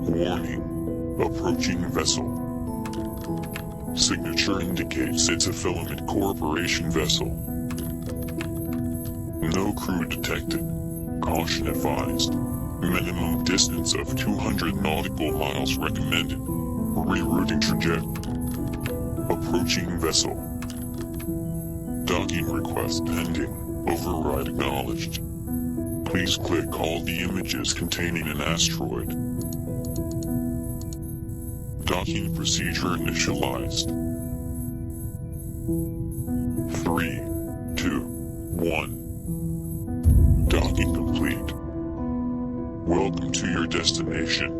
Warning. Approaching vessel. Signature indicates it's a Filament Corporation vessel. No crew detected. Caution advised. Minimum distance of 200 nautical miles recommended. Rerouting trajectory. Approaching vessel. Docking request pending. Override acknowledged. Please click all the images containing an asteroid. Docking procedure initialized. 3, 2, 1. Docking complete. Welcome to your destination.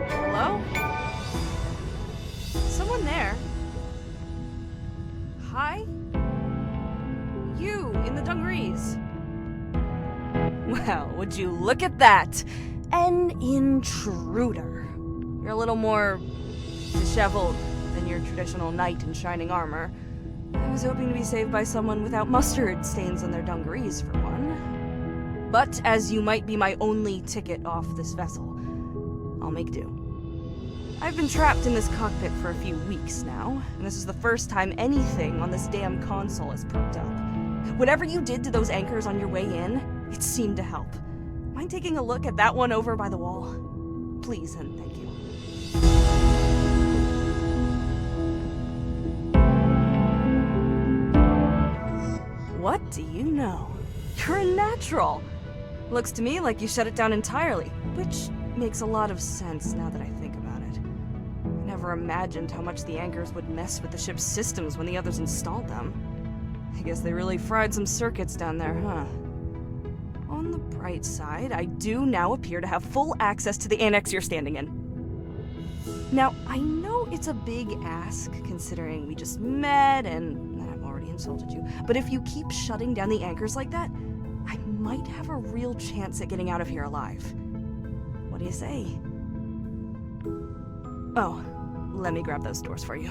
Hello? Someone there? Hi? You, in the dungarees. Well, would you look at that? An intruder. You're a little more disheveled than your traditional knight in shining armor. I was hoping to be saved by someone without mustard stains on their dungarees, for one. But as you might be my only ticket off this vessel, I'll make do. I've been trapped in this cockpit for a few weeks now, and this is the first time anything on this damn console has perked up. Whatever you did to those anchors on your way in, it seemed to help. Mind taking a look at that one over by the wall? Please and thank you. What do you know? You're a natural! Looks to me like you shut it down entirely, which makes a lot of sense now that I think about it. I never imagined how much the anchors would mess with the ship's systems when the others installed them. I guess they really fried some circuits down there, huh? On the bright side, I do now appear to have full access to the annex you're standing in. Now, I know it's a big ask, considering we just met and I've already insulted you, but if you keep shutting down the anchors like that, I might have a real chance at getting out of here alive. What do you say? Oh, let me grab those doors for you.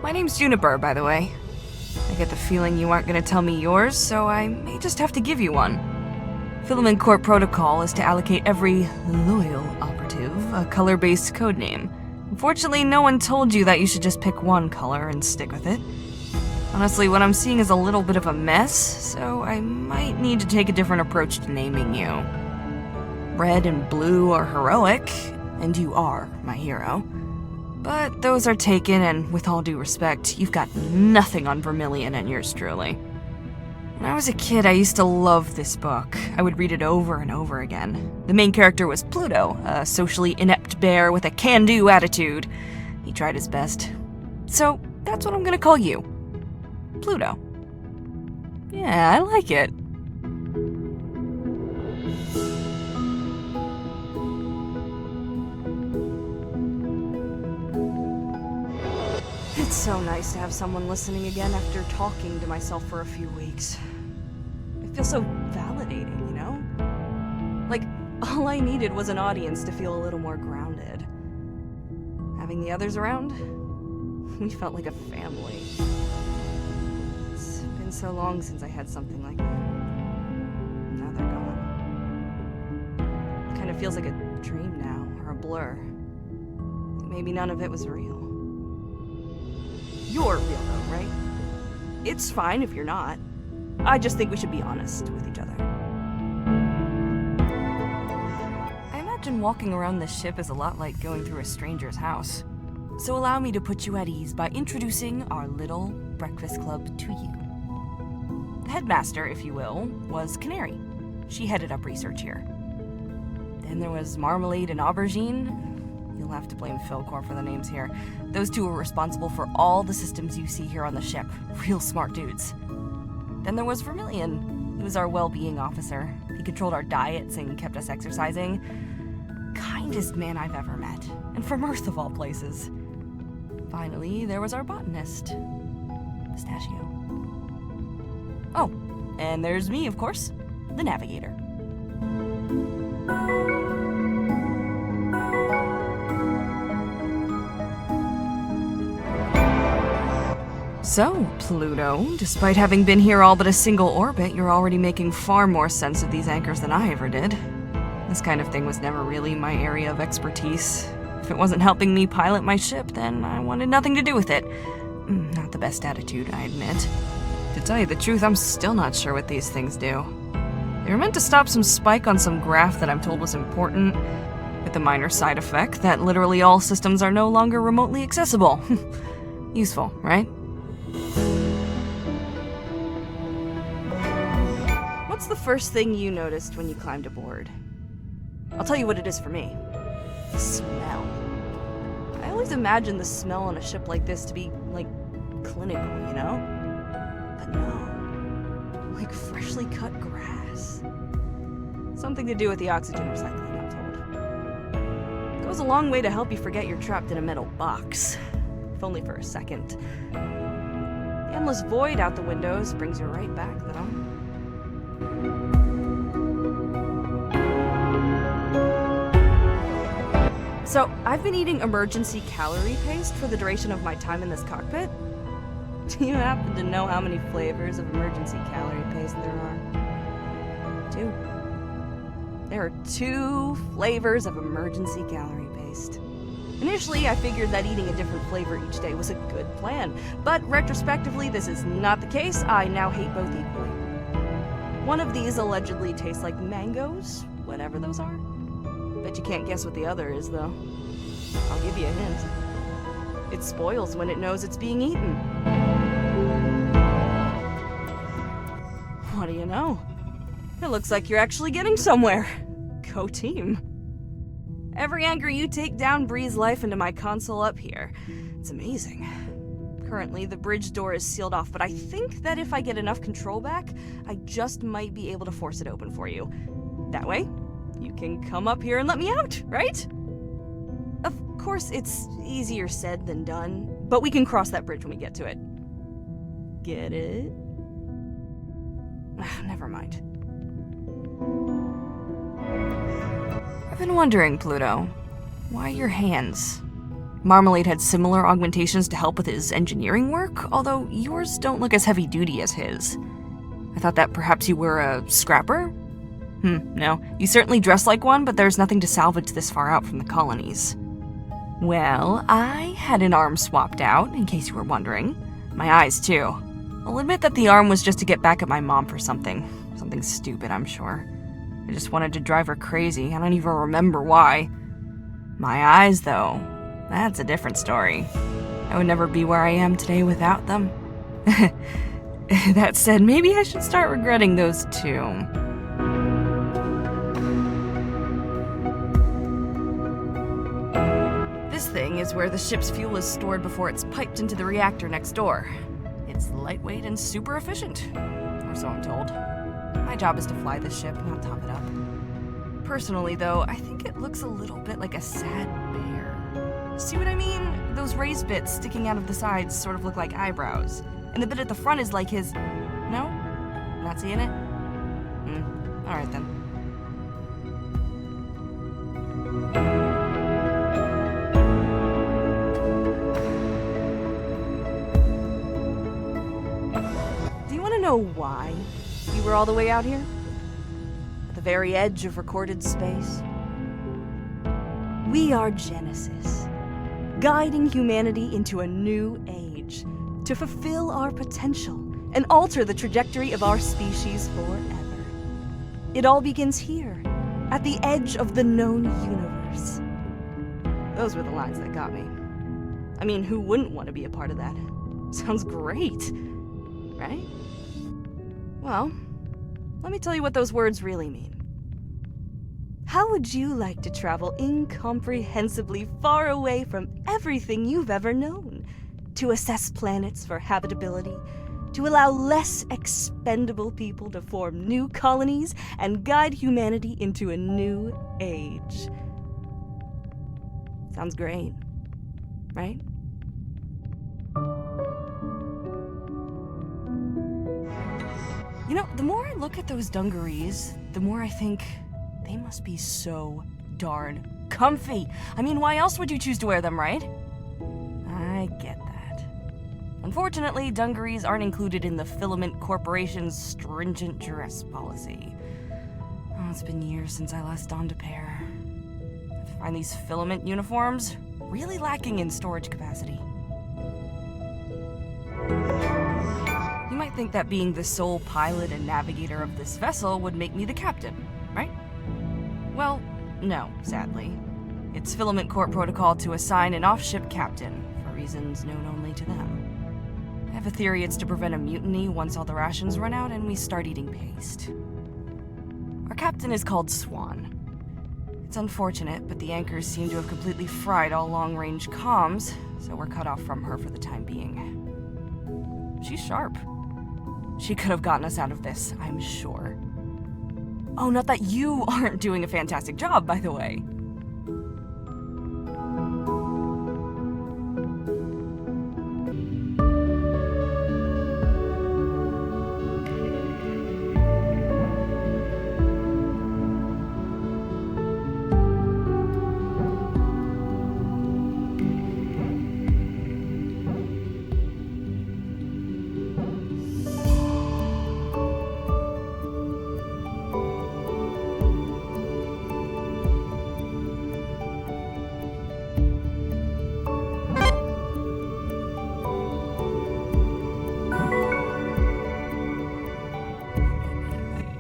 My name's Juniper, by the way. I get the feeling you aren't going to tell me yours, so I may just have to give you one. Filament Corp protocol is to allocate every loyal operative a color-based codename. Unfortunately, no one told you that you should just pick one color and stick with it. Honestly, what I'm seeing is a little bit of a mess, so I might need to take a different approach to naming you. Red and blue are heroic, and you are my hero. But those are taken, and with all due respect, you've got nothing on Vermilion and yours truly. When I was a kid, I used to love this book. I would read it over and over again. The main character was Pluto, a socially inept bear with a can-do attitude. He tried his best. So, that's what I'm gonna call you. Pluto. Yeah, I like it. It's so nice to have someone listening again after talking to myself for a few weeks. It feels so validating, you know? Like, all I needed was an audience to feel a little more grounded. Having the others around, we felt like a family. It's been so long since I had something like that. Now they're gone. It kind of feels like a dream now, or a blur. Maybe none of it was real. You're real though, right? It's fine if you're not. I just think we should be honest with each other. I imagine walking around this ship is a lot like going through a stranger's house. So allow me to put you at ease by introducing our little breakfast club to you. The headmaster, if you will, was Canary. She headed up research here. Then there was Marmalade and Aubergine. You'll have to blame Philcor for the names here. Those two were responsible for all the systems you see here on the ship. Real smart dudes. Then there was Vermilion. He was our well-being officer. He controlled our diets and kept us exercising. Kindest man I've ever met. And from Earth of all places. Finally, there was our botanist. Pistachio. Oh, and there's me, of course, the navigator. So, Pluto, despite having been here all but a single orbit, you're already making far more sense of these anchors than I ever did. This kind of thing was never really my area of expertise. If it wasn't helping me pilot my ship, then I wanted nothing to do with it. Not the best attitude, I admit. To tell you the truth, I'm still not sure what these things do. They were meant to stop some spike on some graph that I'm told was important, with the minor side effect that literally all systems are no longer remotely accessible. Useful, right? What's the first thing you noticed when you climbed aboard? I'll tell you what it is for me. The smell. I always imagined the smell on a ship like this to be, like, clinical, you know? But no. Like freshly cut grass. Something to do with the oxygen recycling, I'm told. Goes a long way to help you forget you're trapped in a metal box. If only for a second. The endless void out the windows brings you right back, though. So, I've been eating emergency calorie paste for the duration of my time in this cockpit. Do you happen to know how many flavors of emergency calorie paste there are? 2. There are 2 flavors of emergency calorie paste. Initially, I figured that eating a different flavor each day was a good plan, but retrospectively, this is not the case. I now hate both equally. One of these allegedly tastes like mangoes, whatever those are. Bet you can't guess what the other is, though. I'll give you a hint. It spoils when it knows it's being eaten. What do you know? It looks like you're actually getting somewhere. Go team. Every anchor you take down breathes life into my console up here. It's amazing. Currently, the bridge door is sealed off, but I think that if I get enough control back, I just might be able to force it open for you. That way, you can come up here and let me out, right? Of course, it's easier said than done, but we can cross that bridge when we get to it. Get it? Never mind. I've been wondering, Pluto, why your hands? Marmalade had similar augmentations to help with his engineering work, although yours don't look as heavy-duty as his. I thought that perhaps you were a scrapper? No. You certainly dress like one, but there's nothing to salvage this far out from the colonies. Well, I had an arm swapped out, in case you were wondering. My eyes, too. I'll admit that the arm was just to get back at my mom for something. Something stupid, I'm sure. I just wanted to drive her crazy. I don't even remember why. My eyes, though. That's a different story. I would never be where I am today without them. That said, maybe I should start regretting those too. This thing is where the ship's fuel is stored before it's piped into the reactor next door. It's lightweight and super efficient, or so I'm told. My job is to fly this ship, not top it up. Personally, though, I think it looks a little bit like a sad bear. See what I mean? Those raised bits sticking out of the sides sort of look like eyebrows. And the bit at the front is like his... No? Not seeing it? Alright then. Do you want to know why you were all the way out here? At the very edge of recorded space? We are Genesis, guiding humanity into a new age, to fulfill our potential and alter the trajectory of our species forever. It all begins here, at the edge of the known universe. Those were the lines that got me. I mean, who wouldn't want to be a part of that? Sounds great, right? Well, let me tell you what those words really mean. How would you like to travel incomprehensibly far away from everything you've ever known? To assess planets for habitability, to allow less expendable people to form new colonies and guide humanity into a new age. Sounds great, right? You know, the more I look at those dungarees, the more I think they must be so darn comfy. I mean, why else would you choose to wear them, right? I get that. Unfortunately, dungarees aren't included in the Filament Corporation's stringent dress policy. Oh, it's been years since I last donned a pair. I find these Filament uniforms really lacking in storage capacity. You might think that being the sole pilot and navigator of this vessel would make me the captain, right? Well, no, sadly. It's Filament Corp protocol to assign an off-ship captain, for reasons known only to them. I have a theory it's to prevent a mutiny once all the rations run out and we start eating paste. Our captain is called Swan. It's unfortunate, but the anchors seem to have completely fried all long-range comms, so we're cut off from her for the time being. She's sharp. She could have gotten us out of this, I'm sure. Oh, not that you aren't doing a fantastic job, by the way.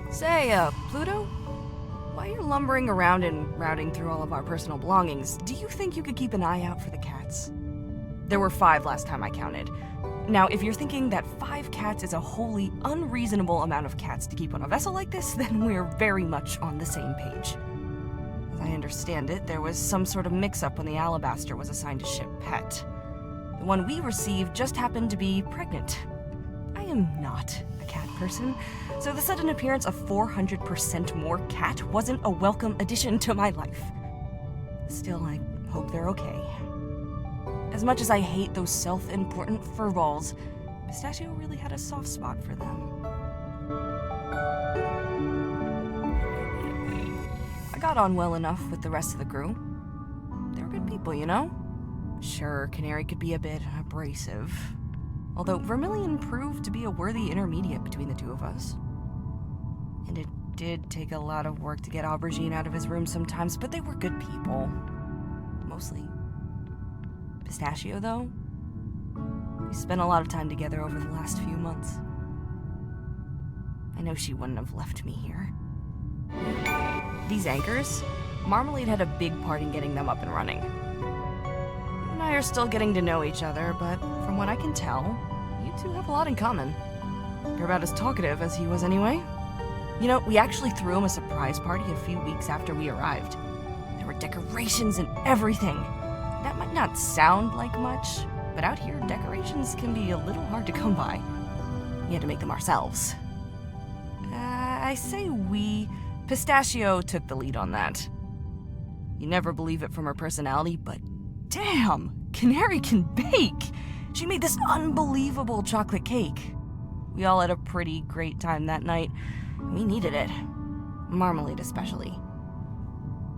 Say, Pluto? While you're lumbering around and routing through all of our personal belongings, do you think you could keep an eye out for the cats? There were 5 last time I counted. Now, if you're thinking that 5 cats is a wholly unreasonable amount of cats to keep on a vessel like this, then we're very much on the same page. As I understand it, there was some sort of mix-up when the Alabaster was assigned to ship Pet. The one we received just happened to be pregnant. I am not a cat person, so the sudden appearance of 400% more cat wasn't a welcome addition to my life. Still, I hope they're okay. As much as I hate those self-important furballs, Pistachio really had a soft spot for them. I got on well enough with the rest of the crew. They were good people, you know? Sure, Canary could be a bit abrasive. Although Vermilion proved to be a worthy intermediate between the two of us. And it did take a lot of work to get Aubergine out of his room sometimes, but they were good people. Mostly. Pistachio, though? We spent a lot of time together over the last few months. I know she wouldn't have left me here. These anchors? Marmalade had a big part in getting them up and running. You and I are still getting to know each other, but from what I can tell, you two have a lot in common. You're about as talkative as he was anyway. You know, we actually threw him a surprise party a few weeks after we arrived. There were decorations and everything. That might not sound like much, but out here, decorations can be a little hard to come by. We had to make them ourselves. I say we. Pistachio took the lead on that. You never believe it from her personality, but damn, Canary can bake! She made this unbelievable chocolate cake. We all had a pretty great time that night. We needed it. Marmalade especially.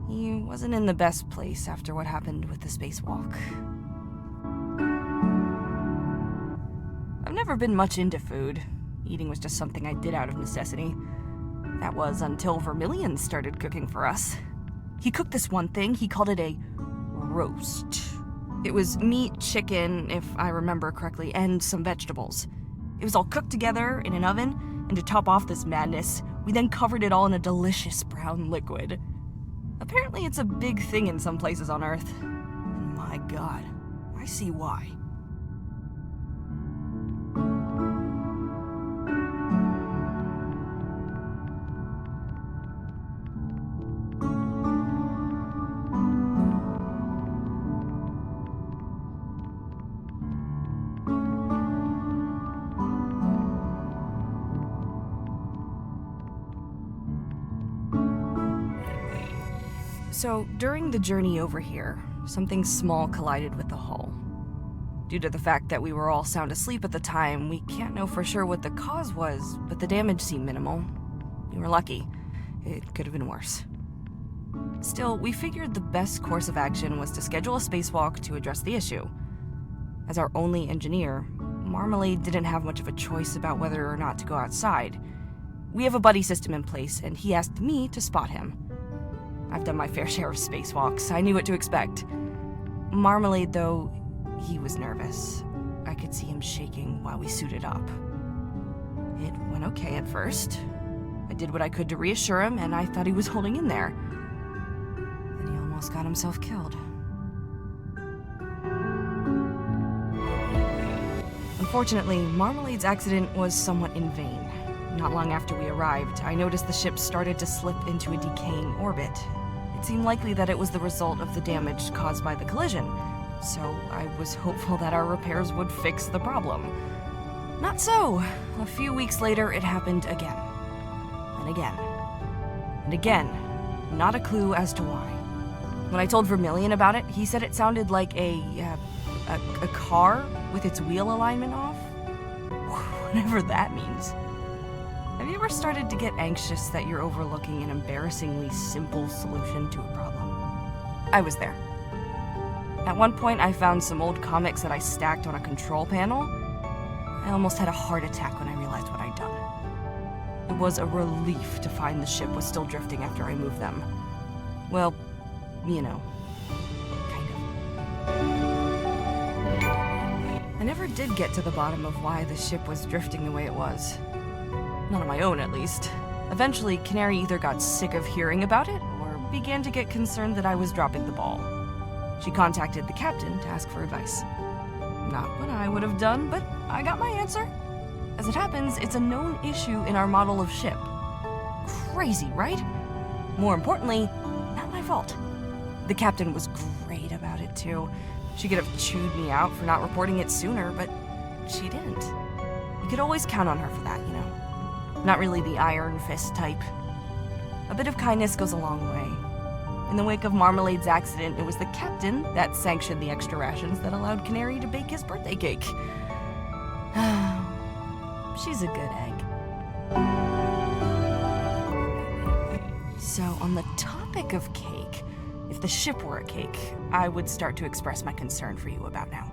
He wasn't in the best place after what happened with the spacewalk. I've never been much into food. Eating was just something I did out of necessity. That was until Vermilion started cooking for us. He cooked this one thing, he called it a roast. It was meat, chicken, if I remember correctly, and some vegetables. It was all cooked together in an oven, and to top off this madness, we then covered it all in a delicious brown liquid. Apparently it's a big thing in some places on Earth. And my God, I see why. So, during the journey over here, something small collided with the hull. Due to the fact that we were all sound asleep at the time, we can't know for sure what the cause was, but the damage seemed minimal. We were lucky. It could have been worse. Still, we figured the best course of action was to schedule a spacewalk to address the issue. As our only engineer, Marmalade didn't have much of a choice about whether or not to go outside. We have a buddy system in place, and he asked me to spot him. I've done my fair share of spacewalks. I knew what to expect. Marmalade, though, he was nervous. I could see him shaking while we suited up. It went okay at first. I did what I could to reassure him, and I thought he was holding in there. And he almost got himself killed. Unfortunately, Marmalade's accident was somewhat in vain. Not long after we arrived, I noticed the ship started to slip into a decaying orbit. It seemed likely that it was the result of the damage caused by the collision, so I was hopeful that our repairs would fix the problem. Not so. A few weeks later, it happened again. And again. And again. Not a clue as to why. When I told Vermilion about it, he said it sounded like a car with its wheel alignment off. Whatever that means. Have you ever started to get anxious that you're overlooking an embarrassingly simple solution to a problem? I was there. At one point, I found some old comics that I stacked on a control panel. I almost had a heart attack when I realized what I'd done. It was a relief to find the ship was still drifting after I moved them. Well, you know, kind of. I never did get to the bottom of why the ship was drifting the way it was. Not on my own, at least. Eventually, Canary either got sick of hearing about it or began to get concerned that I was dropping the ball. She contacted the captain to ask for advice. Not what I would have done, but I got my answer. As it happens, it's a known issue in our model of ship. Crazy, right? More importantly, not my fault. The captain was great about it, too. She could have chewed me out for not reporting it sooner, but she didn't. You could always count on her for that, you know. Not really the iron fist type. A bit of kindness goes a long way. In the wake of Marmalade's accident, it was the captain that sanctioned the extra rations that allowed Canary to bake his birthday cake. She's a good egg. So, on the topic of cake, if the ship were a cake, I would start to express my concern for you about now.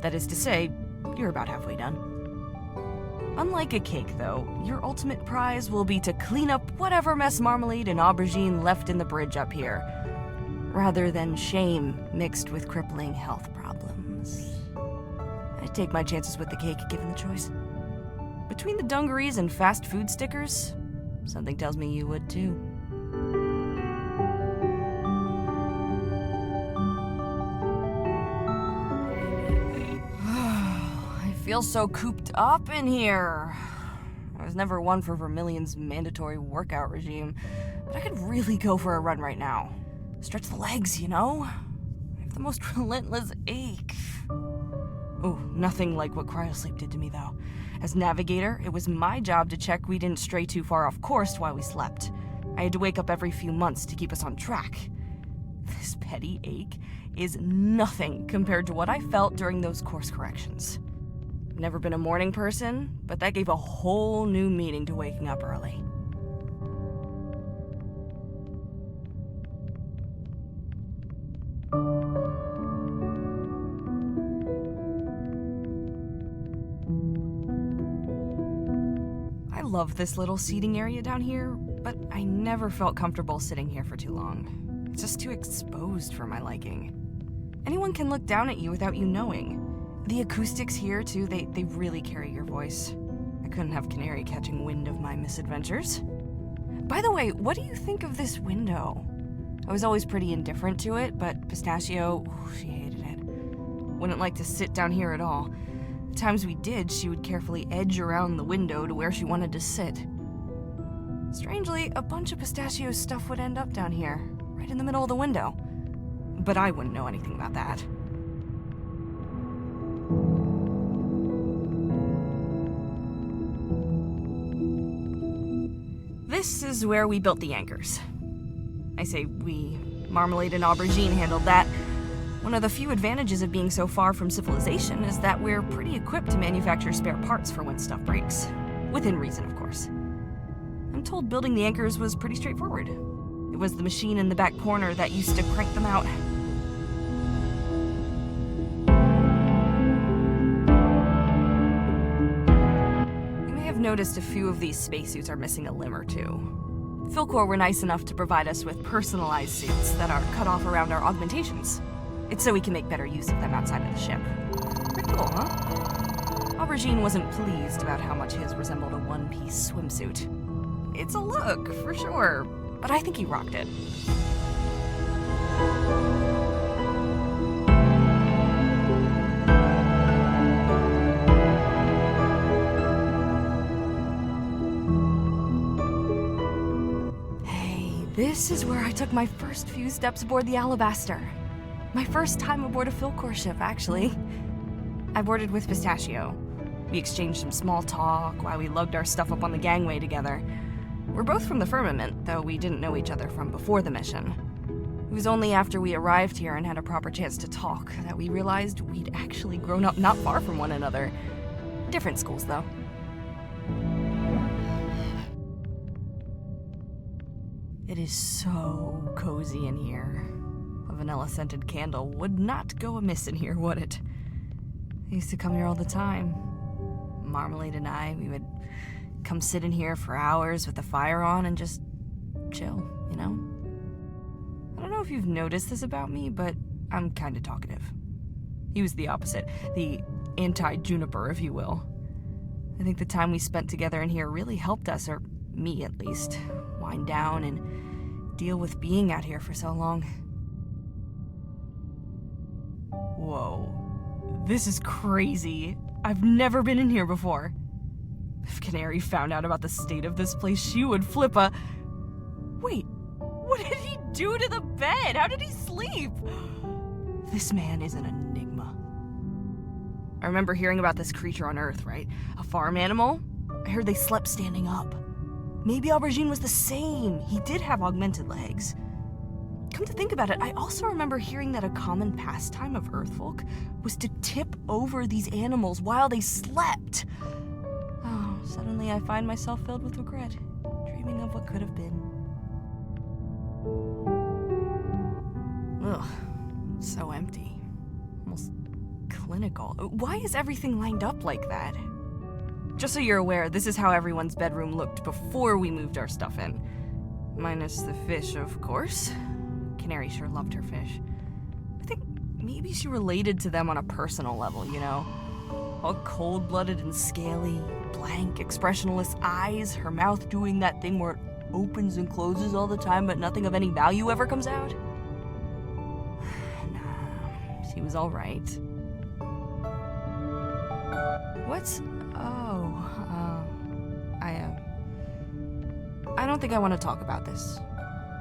That is to say, you're about halfway done. Unlike a cake, though, your ultimate prize will be to clean up whatever mess Marmalade and Aubergine left in the bridge up here, rather than shame mixed with crippling health problems. I'd take my chances with the cake, given the choice. Between the dungarees and fast food stickers, something tells me you would too. I feel so cooped up in here. I was never one for Vermilion's mandatory workout regime, but I could really go for a run right now. Stretch the legs, you know? I have the most relentless ache. Oh, nothing like what cryosleep did to me, though. As navigator, it was my job to check we didn't stray too far off course while we slept. I had to wake up every few months to keep us on track. This petty ache is nothing compared to what I felt during those course corrections. Never been a morning person, but that gave a whole new meaning to waking up early. I love this little seating area down here, but I never felt comfortable sitting here for too long. It's just too exposed for my liking. Anyone can look down at you without you knowing. The acoustics here, too, they really carry your voice. I couldn't have Canary catching wind of my misadventures. By the way, what do you think of this window? I was always pretty indifferent to it, but Pistachio, she hated it. Wouldn't like to sit down here at all. The times we did, she would carefully edge around the window to where she wanted to sit. Strangely, a bunch of Pistachio's stuff would end up down here, right in the middle of the window. But I wouldn't know anything about that. This is where we built the anchors. I say we. Marmalade and Aubergine handled that. One of the few advantages of being so far from civilization is that we're pretty equipped to manufacture spare parts for when stuff breaks. Within reason, of course. I'm told building the anchors was pretty straightforward. It was the machine in the back corner that used to crank them out. You may have noticed a few of these spacesuits are missing a limb or two. Philcor were nice enough to provide us with personalized suits that are cut off around our augmentations. It's so we can make better use of them outside of the ship. Pretty cool, huh? Aubergine wasn't pleased about how much his resembled a one-piece swimsuit. It's a look, for sure, but I think he rocked it. This is where I took my first few steps aboard the Alabaster. My first time aboard a Philcor ship, actually. I boarded with Pistachio. We exchanged some small talk while we lugged our stuff up on the gangway together. We're both from the Firmament, though we didn't know each other from before the mission. It was only after we arrived here and had a proper chance to talk that we realized we'd actually grown up not far from one another. Different schools, though. It is so cozy in here. A vanilla-scented candle would not go amiss in here, would it? I used to come here all the time. Marmalade and I, we would come sit in here for hours with the fire on and just chill, you know? I don't know if you've noticed this about me, but I'm kind of talkative. He was the opposite, the anti-Juniper, if you will. I think the time we spent together in here really helped us, or me at least, wind down and deal with being out here for so long. Whoa. This is crazy. I've never been in here before. If Canary found out about the state of this place, she would flip a... Wait, what did he do to the bed? How did he sleep? This man is an enigma. I remember hearing about this creature on Earth, right? A farm animal? I heard they slept standing up. Maybe Aubergine was the same. He did have augmented legs. Come to think about it, I also remember hearing that a common pastime of Earthfolk was to tip over these animals while they slept. Oh, suddenly I find myself filled with regret, dreaming of what could have been. Ugh, so empty. Almost clinical. Why is everything lined up like that? Just so you're aware, this is how everyone's bedroom looked before we moved our stuff in. Minus the fish, of course. Canary sure loved her fish. I think maybe she related to them on a personal level, you know? All cold-blooded and scaly, blank, expressionless eyes, her mouth doing that thing where it opens and closes all the time but nothing of any value ever comes out. Nah, she was all right. What's... I don't think I want to talk about this.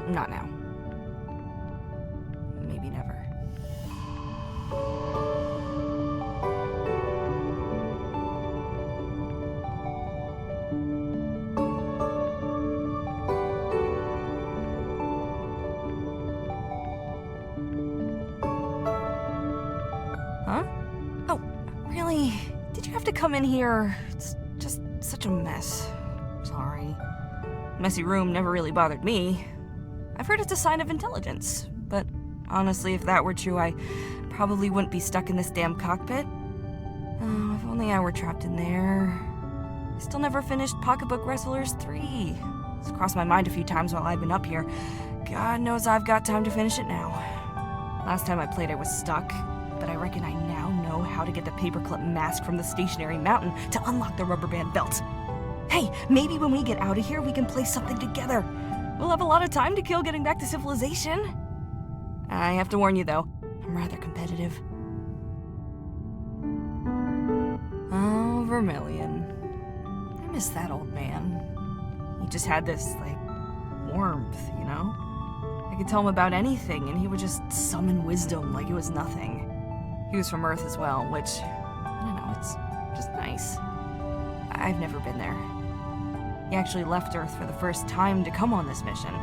Not now. Maybe never. Huh? Oh, really? Did you have to come in here? It's just such a mess. Sorry. Messy room never really bothered me. I've heard it's a sign of intelligence, but honestly, if that were true, I probably wouldn't be stuck in this damn cockpit. Oh, if only I were trapped in there. I still never finished Pocketbook Wrestlers 3. It's crossed my mind a few times while I've been up here. God knows I've got time to finish it now. Last time I played, I was stuck, but I reckon I now know how to get the paperclip mask from the stationary mountain to unlock the rubber band belt. Hey, maybe when we get out of here, we can play something together. We'll have a lot of time to kill getting back to civilization. I have to warn you, though, I'm rather competitive. Oh, Vermilion. I miss that old man. He just had this, warmth, you know? I could tell him about anything, and he would just summon wisdom like it was nothing. He was from Earth as well, which, I don't know, it's just nice. I've never been there. He actually left Earth for the first time to come on this mission.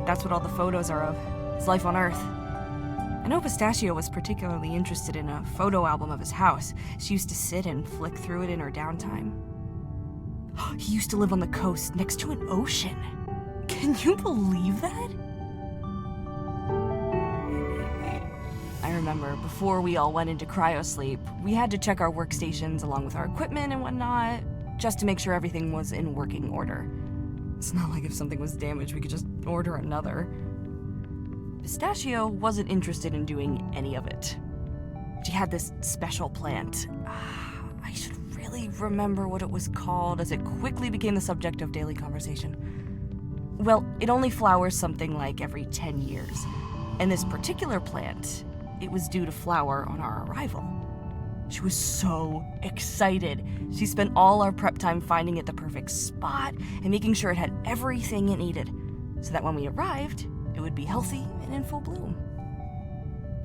That's what all the photos are of. His life on Earth. I know Pistachio was particularly interested in a photo album of his house. She used to sit and flick through it in her downtime. He used to live on the coast next to an ocean. Can you believe that? I remember before we all went into cryosleep, we had to check our workstations along with our equipment and whatnot, just to make sure everything was in working order. It's not like if something was damaged, we could just order another. Pistachio wasn't interested in doing any of it. She had this special plant. I should really remember what it was called, as it quickly became the subject of daily conversation. Well, it only flowers something like every 10 years. And this particular plant, it was due to flower on our arrival. She was so excited. She spent all our prep time finding it the perfect spot and making sure it had everything it needed, so that when we arrived, it would be healthy and in full bloom.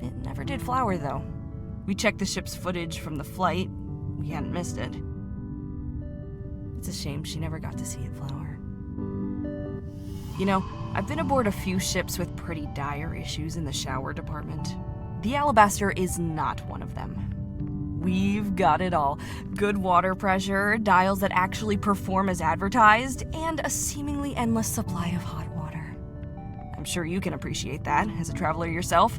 It never did flower, though. We checked the ship's footage from the flight. We hadn't missed it. It's a shame she never got to see it flower. You know, I've been aboard a few ships with pretty dire issues in the shower department. The Alabaster is not one of them. We've got it all. Good water pressure, dials that actually perform as advertised, and a seemingly endless supply of hot water. I'm sure you can appreciate that as a traveler yourself.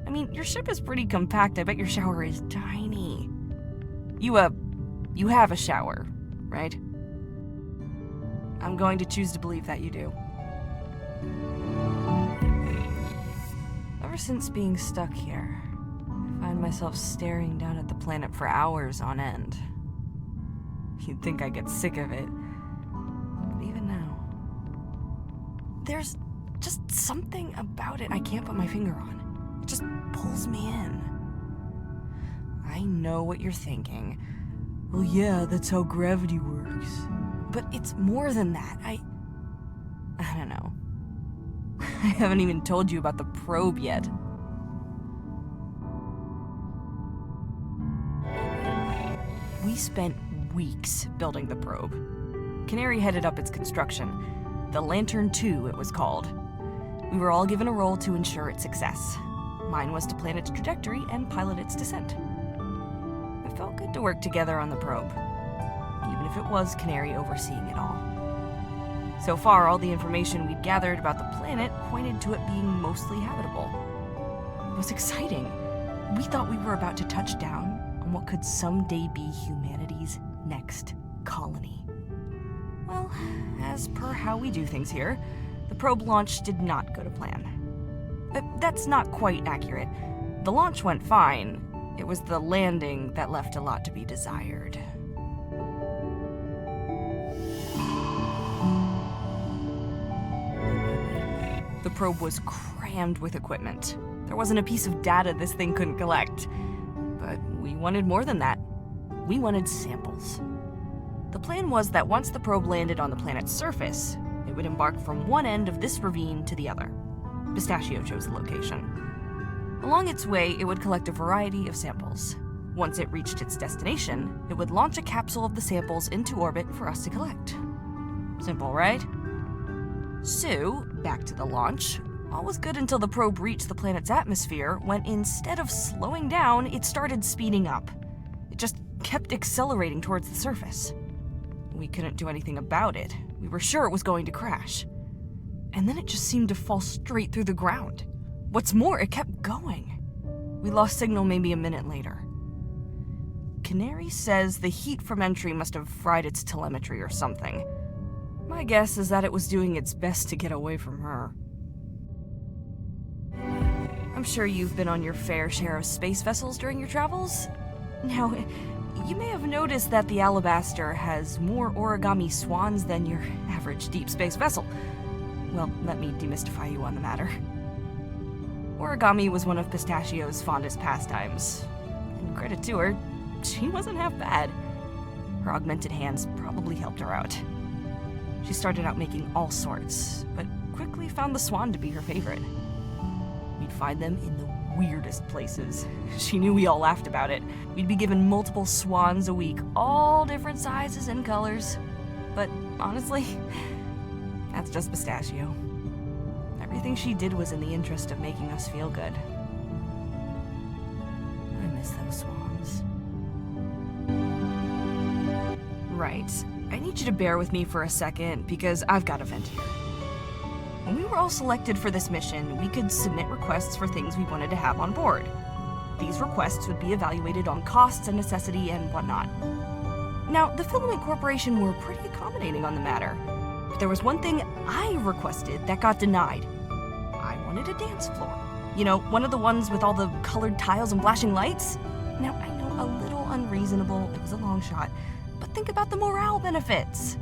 I mean, your ship is pretty compact. I bet your shower is tiny. You have a shower, right? I'm going to choose to believe that you do. Ever since being stuck here, I find myself staring down at the planet for hours on end. You'd think I'd get sick of it, but even now, there's just something about it I can't put my finger on. It just pulls me in. I know what you're thinking. Well, yeah, that's how gravity works. But it's more than that. I don't know. I haven't even told you about the probe yet. We spent weeks building the probe. Canary headed up its construction. The Lantern II, it was called. We were all given a role to ensure its success. Mine was to plan its trajectory and pilot its descent. It felt good to work together on the probe, even if it was Canary overseeing it all. So far, all the information we'd gathered about the planet pointed to it being mostly habitable. It was exciting. We thought we were about to touch down on what could someday be humanity's next colony. Well, as per how we do things here, the probe launch did not go to plan. That's not quite accurate. The launch went fine. It was the landing that left a lot to be desired. The probe was crammed with equipment. There wasn't a piece of data this thing couldn't collect. But we wanted more than that. We wanted samples. The plan was that once the probe landed on the planet's surface, it would embark from one end of this ravine to the other. Pistachio chose the location. Along its way, it would collect a variety of samples. Once it reached its destination, it would launch a capsule of the samples into orbit for us to collect. Simple, right? So, back to the launch. All was good until the probe reached the planet's atmosphere, when instead of slowing down, it started speeding up. It just kept accelerating towards the surface. We couldn't do anything about it. We were sure it was going to crash. And then it just seemed to fall straight through the ground. What's more, it kept going. We lost signal maybe a minute later. Canary says the heat from entry must have fried its telemetry or something. My guess is that it was doing its best to get away from her. I'm sure you've been on your fair share of space vessels during your travels. Now, you may have noticed that the Alabaster has more origami swans than your average deep space vessel. Well, let me demystify you on the matter. Origami was one of Pistachio's fondest pastimes. And credit to her, she wasn't half bad. Her augmented hands probably helped her out. She started out making all sorts, but quickly found the swan to be her favorite. We'd find them in the weirdest places. She knew we all laughed about it. We'd be given multiple swans a week, all different sizes and colors. But honestly, that's just Pistachio. Everything she did was in the interest of making us feel good. miss those swans. Right. I need you to bear with me for a second, because I've got a vent here. When we were all selected for this mission, we could submit requests for things we wanted to have on board. These requests would be evaluated on costs and necessity and whatnot. Now, the Filament Corporation were pretty accommodating on the matter. But there was one thing I requested that got denied. I wanted a dance floor. You know, one of the ones with all the colored tiles and flashing lights? Now, I know a little unreasonable, it was a long shot, but think about the morale benefits.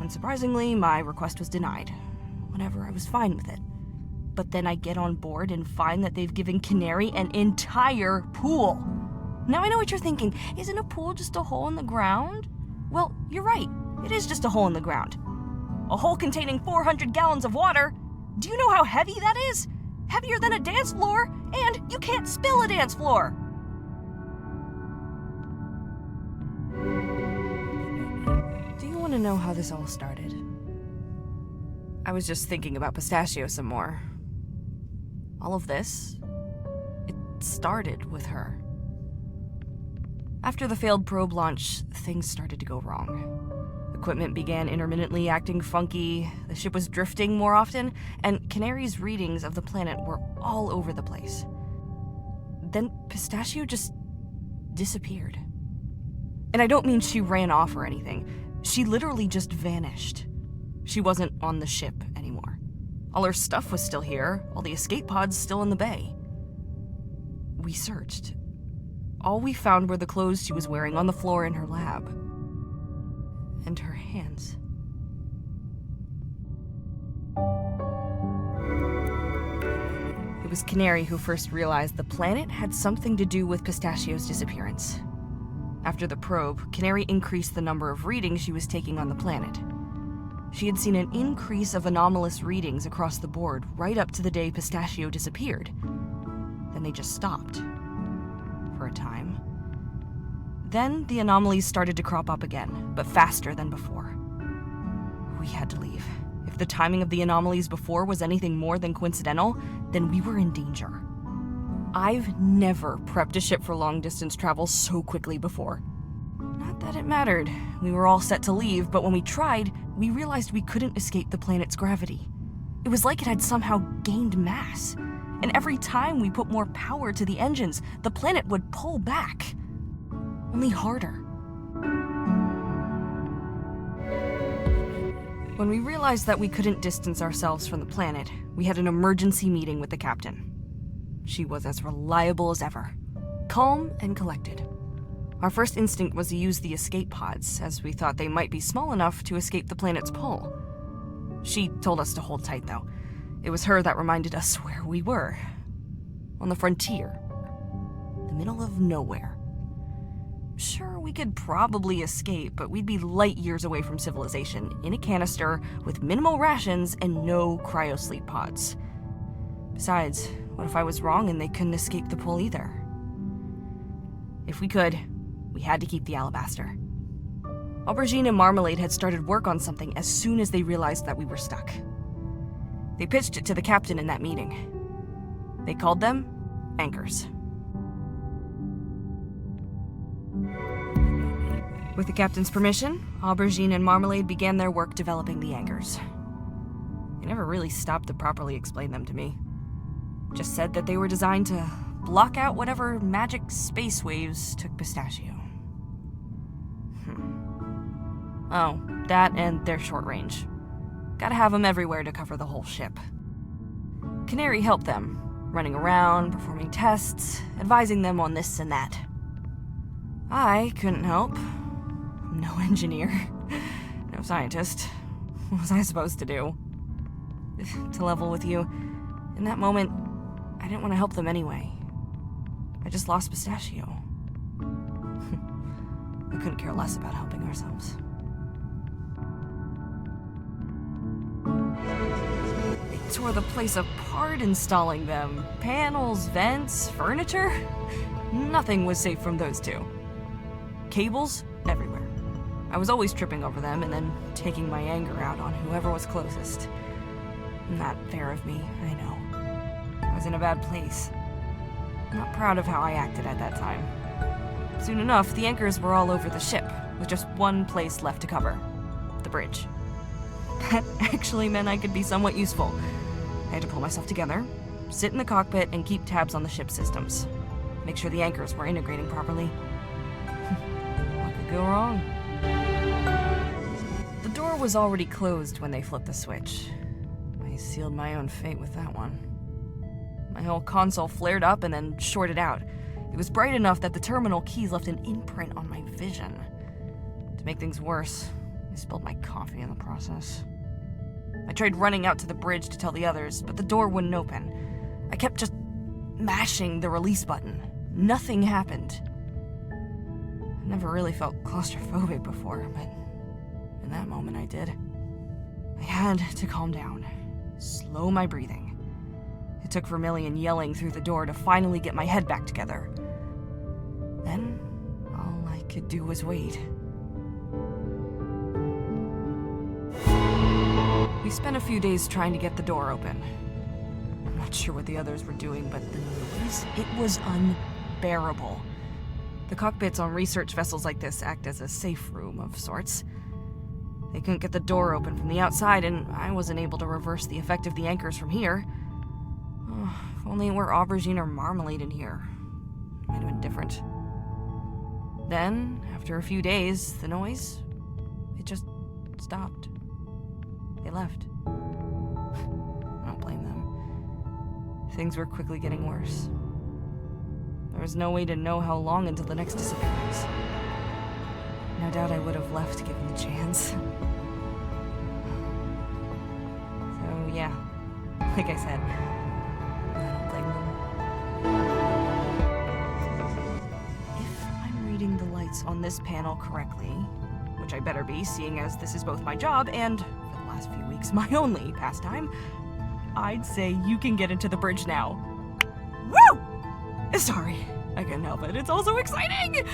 Unsurprisingly, my request was denied. Whatever, I was fine with it. But then I get on board and find that they've given Canary an entire pool. Now I know what you're thinking. Isn't a pool just a hole in the ground? Well, you're right. It is just a hole in the ground. A hole containing 400 gallons of water. Do you know how heavy that is? Heavier than a dance floor, and you can't spill a dance floor. Do you want to know how this all started? I was just thinking about Pistachio some more. All of this, it started with her. After the failed probe launch, things started to go wrong. Equipment began intermittently acting funky, the ship was drifting more often, and Canary's readings of the planet were all over the place. Then Pistachio just disappeared. And I don't mean she ran off or anything. She literally just vanished. She wasn't on the ship anymore. All her stuff was still here, all the escape pods still in the bay. We searched. All we found were the clothes she was wearing on the floor in her lab. And her hands. It was Canary who first realized the planet had something to do with Pistachio's disappearance. After the probe, Canary increased the number of readings she was taking on the planet. She had seen an increase of anomalous readings across the board right up to the day Pistachio disappeared. Then they just stopped. For a time. Then the anomalies started to crop up again, but faster than before. We had to leave. If the timing of the anomalies before was anything more than coincidental, then we were in danger. I've never prepped a ship for long-distance travel so quickly before. Not that it mattered. We were all set to leave, but when we tried, we realized we couldn't escape the planet's gravity. It was like it had somehow gained mass. And every time we put more power to the engines, the planet would pull back. Only harder. When we realized that we couldn't distance ourselves from the planet, we had an emergency meeting with the captain. She was as reliable as ever, calm and collected. Our first instinct was to use the escape pods, as we thought they might be small enough to escape the planet's pull. She told us to hold tight, though. It was her that reminded us where we were. On the frontier. The middle of nowhere. Sure, we could probably escape, but we'd be light years away from civilization, in a canister, with minimal rations and no cryosleep pods. Besides, what if I was wrong and they couldn't escape the pull either? If we could, we had to keep the alabaster. Aubergine and Marmalade had started work on something as soon as they realized that we were stuck. They pitched it to the captain in that meeting. They called them anchors. With the captain's permission, Aubergine and Marmalade began their work developing the anchors. They never really stopped to properly explain them to me. Just said that they were designed to block out whatever magic space waves took Pistachio. Oh, that and their short range. Gotta have them everywhere to cover the whole ship. Canary helped them, running around, performing tests, advising them on this and that. I couldn't help. I'm no engineer, no scientist. What was I supposed to do? To level with you, in that moment, I didn't want to help them anyway. I just lost Pistachio. We couldn't care less about helping ourselves. They tore the place apart installing them. Panels, vents, furniture. Nothing was safe from those two. Cables everywhere. I was always tripping over them and then taking my anger out on whoever was closest. Not fair of me, I know. I was in a bad place. not proud of how I acted at that time. Soon enough, the anchors were all over the ship, with just one place left to cover: the bridge. That actually meant I could be somewhat useful. I had to pull myself together, sit in the cockpit, and keep tabs on the ship's systems. Make sure the anchors were integrating properly. What could go wrong? The door was already closed when they flipped the switch. I sealed my own fate with that one. My whole console flared up and then shorted out. It was bright enough that the terminal keys left an imprint on my vision. To make things worse, I spilled my coffee in the process. I tried running out to the bridge to tell the others, but the door wouldn't open. I kept just mashing the release button. Nothing happened. I never really felt claustrophobic before, but in that moment I did. I had to calm down, slow my breathing. It took Vermilion yelling through the door to finally get my head back together. Then, all I could do was wait. We spent a few days trying to get the door open. I'm not sure what the others were doing, but the noise, it was unbearable. The cockpits on research vessels like this act as a safe room of sorts. They couldn't get the door open from the outside, and I wasn't able to reverse the effect of the anchors from here. Oh, if only it were aubergine or marmalade in here. Might have been different. Then, after a few days, the noise, it just stopped. They left. I don't blame them. Things were quickly getting worse. There was no way to know how long until the next disappearance. No doubt I would have left given the chance. So yeah, like I said, I don't blame them. If I'm reading the lights on this panel correctly, which I better be, seeing as this is both my job and, for the last few weeks, my only pastime, I'd say you can get into the bridge now. Woo! Sorry, I couldn't help it. It's all so exciting!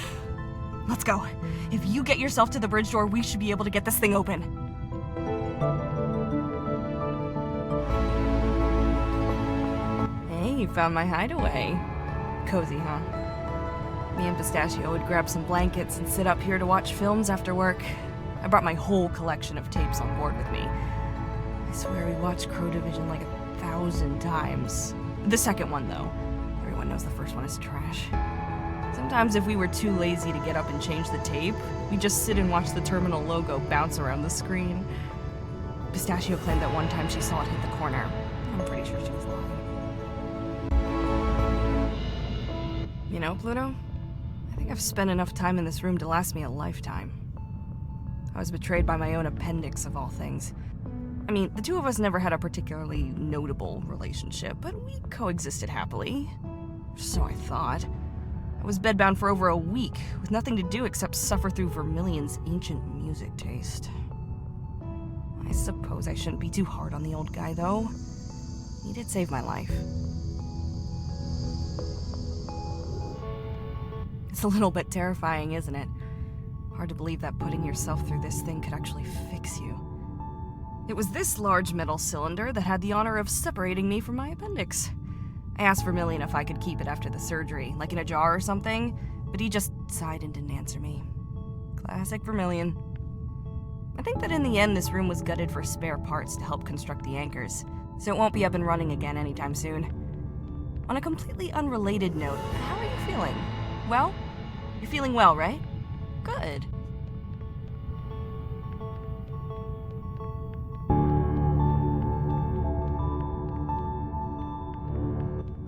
Let's go. If you get yourself to the bridge door, we should be able to get this thing open. Hey, you found my hideaway. Cozy, huh? Me and Pistachio would grab some blankets and sit up here to watch films after work. I brought my whole collection of tapes on board with me. I swear we watched Crow Division like 1,000 times. The second one, though. Everyone knows the first one is trash. Sometimes if we were too lazy to get up and change the tape, we'd just sit and watch the terminal logo bounce around the screen. Pistachio claimed that one time she saw it hit the corner. I'm pretty sure she was lying. You know, Pluto? I think I've spent enough time in this room to last me a lifetime. I was betrayed by my own appendix, of all things. I mean, the two of us never had a particularly notable relationship, but we coexisted happily. So I thought. I was bedbound for over a week, with nothing to do except suffer through Vermilion's ancient music taste. I suppose I shouldn't be too hard on the old guy, though. He did save my life. It's a little bit terrifying, isn't it? Hard to believe that putting yourself through this thing could actually fix you. It was this large metal cylinder that had the honor of separating me from my appendix. I asked Vermilion if I could keep it after the surgery, like in a jar or something, but he just sighed and didn't answer me. Classic Vermilion. I think that in the end this room was gutted for spare parts to help construct the anchors, so it won't be up and running again anytime soon. On a completely unrelated note, how are you feeling? Well? You're feeling well, right? Good.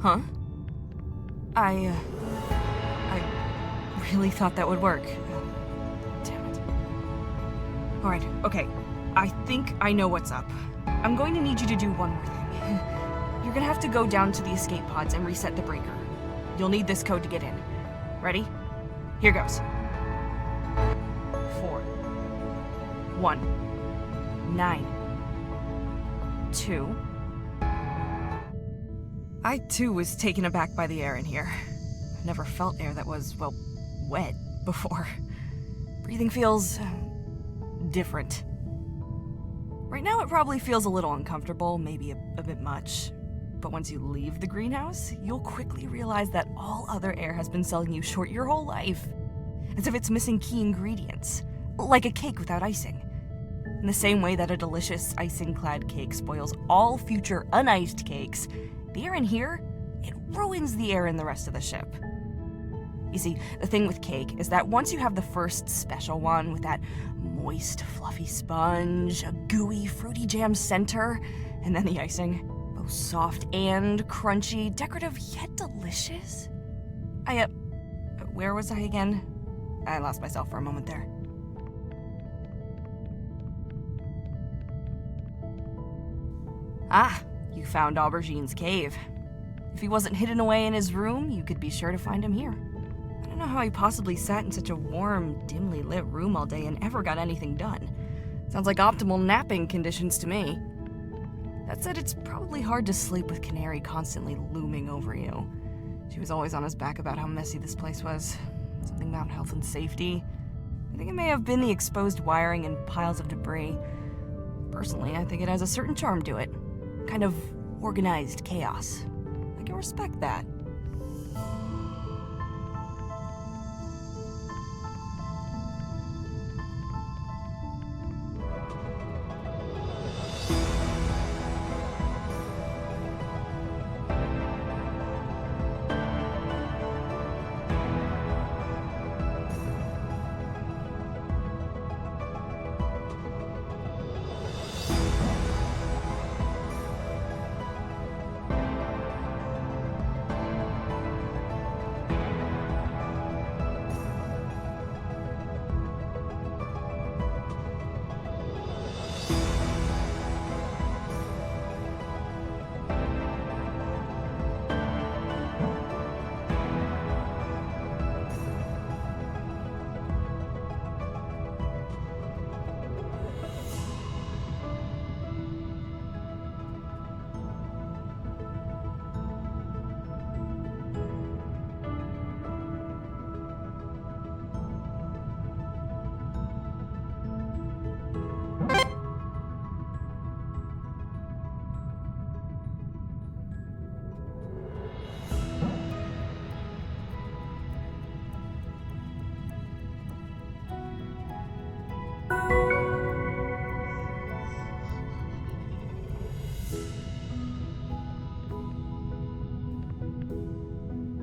Huh? I really thought that would work. Damn it. Alright, okay. I think I know what's up. I'm going to need you to do one more thing. You're gonna have to go down to the escape pods and reset the breaker. You'll need this code to get in. Ready? Here goes. 4 1 9 2. I, too, was taken aback by the air in here. I've never felt air that was, well, wet before. Breathing feels different. Right now it probably feels a little uncomfortable, maybe a bit much. But once you leave the greenhouse, you'll quickly realize that all other air has been selling you short your whole life. As if it's missing key ingredients, like a cake without icing. In the same way that a delicious icing-clad cake spoils all future uniced cakes, the air in here, it ruins the air in the rest of the ship. You see, the thing with cake is that once you have the first special one with that moist, fluffy sponge, a gooey, fruity jam center, and then the icing, both soft and crunchy, decorative yet delicious. Where was I again? I lost myself for a moment there. Ah, you found Aubergine's cave. If he wasn't hidden away in his room, you could be sure to find him here. I don't know how he possibly sat in such a warm, dimly lit room all day and ever got anything done. Sounds like optimal napping conditions to me. That said, it's probably hard to sleep with Canary constantly looming over you. She was always on his back about how messy this place was. Something about health and safety. I think it may have been the exposed wiring and piles of debris. Personally, I think it has a certain charm to it. Kind of organized chaos. I can respect that.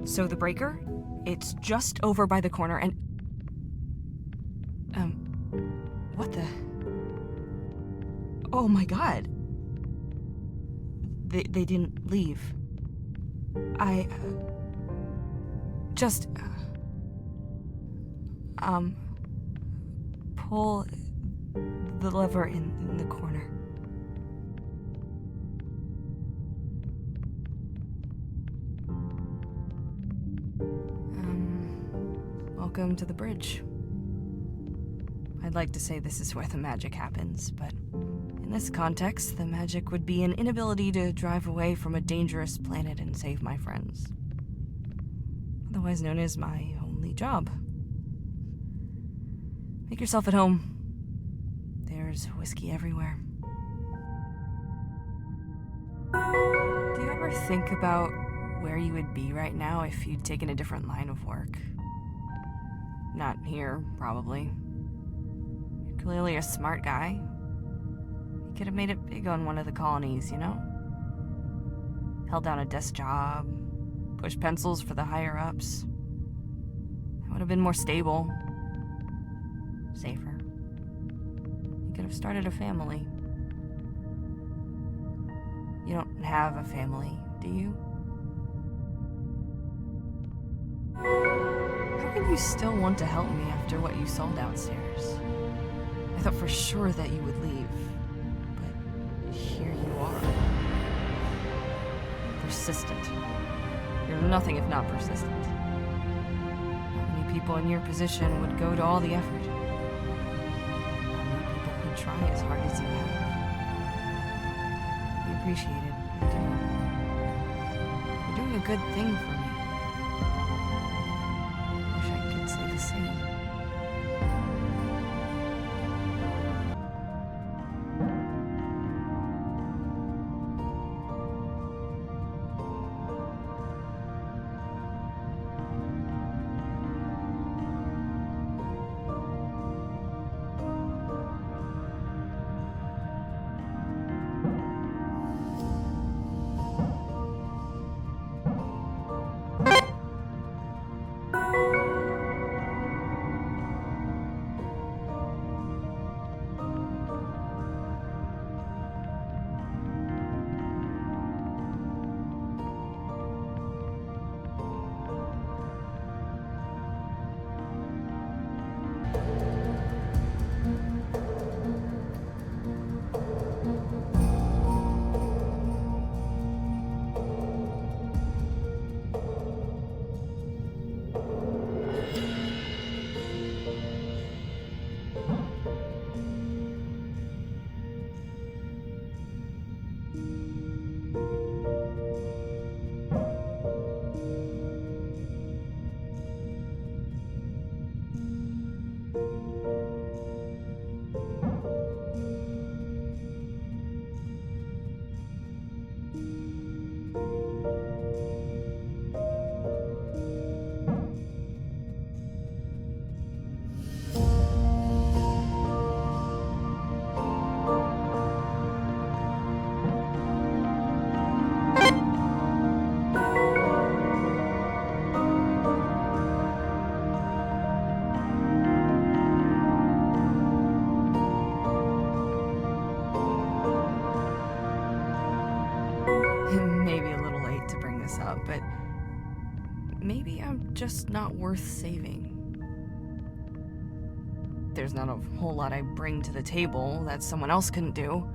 So the breaker? It's just over by the corner and... what the... Oh my god. They didn't leave. Just... pull the lever in the corner. Welcome to the bridge. I'd like to say this is where the magic happens, but in this context, the magic would be an inability to drive away from a dangerous planet and save my friends. Otherwise known as my only job. Make yourself at home. There's whiskey everywhere. Do you ever think about where you would be right now if you'd taken a different line of work? Not here, probably. You're clearly a smart guy. You could have made it big on one of the colonies, you know? Held down a desk job, pushed pencils for the higher-ups. That would have been more stable. Safer. You could have started a family. You don't have a family, do you? How can you still want to help me after what you saw downstairs? I thought for sure that you would leave, but here you are. Persistent. You're nothing if not persistent. How many people in your position would go to all the effort? How many people would try as hard as you have? I appreciate it, I do. You're doing a good thing for me. Wish I could say the same. maybe I'm just not worth saving. There's not a whole lot I bring to the table that someone else couldn't do.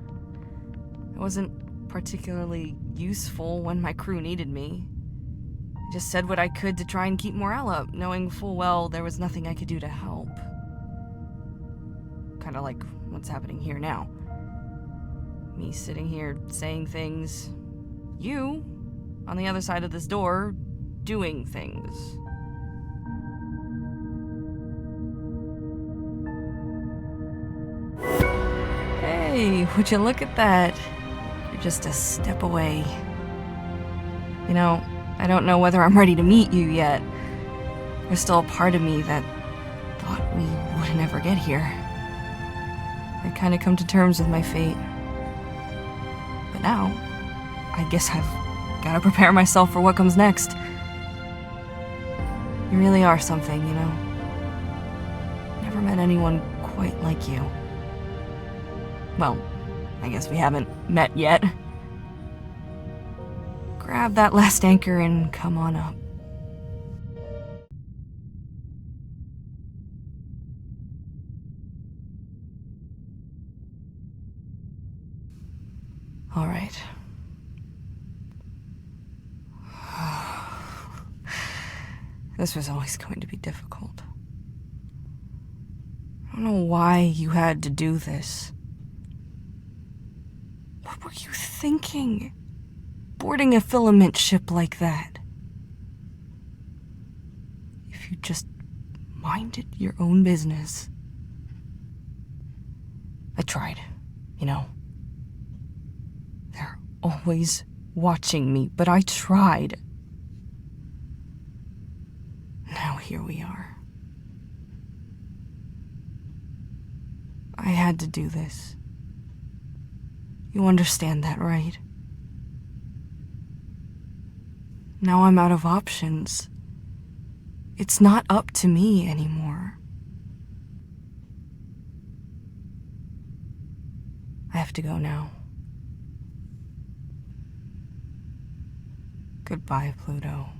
I wasn't particularly useful when my crew needed me. I just said what I could to try and keep morale up, knowing full well there was nothing I could do to help. Kinda like what's happening here now. Me sitting here saying things. You, on the other side of this door, doing things. Hey, would you look at that? You're just a step away. You know, I don't know whether I'm ready to meet you yet. There's still a part of me that thought we would never get here. I'd kind of come to terms with my fate. But now, I guess I've got to prepare myself for what comes next. You really are something, you know. Never met anyone quite like you. Well, I guess we haven't met yet. Grab that last anchor and come on up. All right. This was always going to be difficult. I don't know why you had to do this. What were you thinking? Boarding a Filament ship like that? If you just minded your own business. I tried, you know. They're always watching me, but I tried. Now here we are. I had to do this. You understand that, right? Now I'm out of options. It's not up to me anymore. I have to go now. Goodbye, Pluto.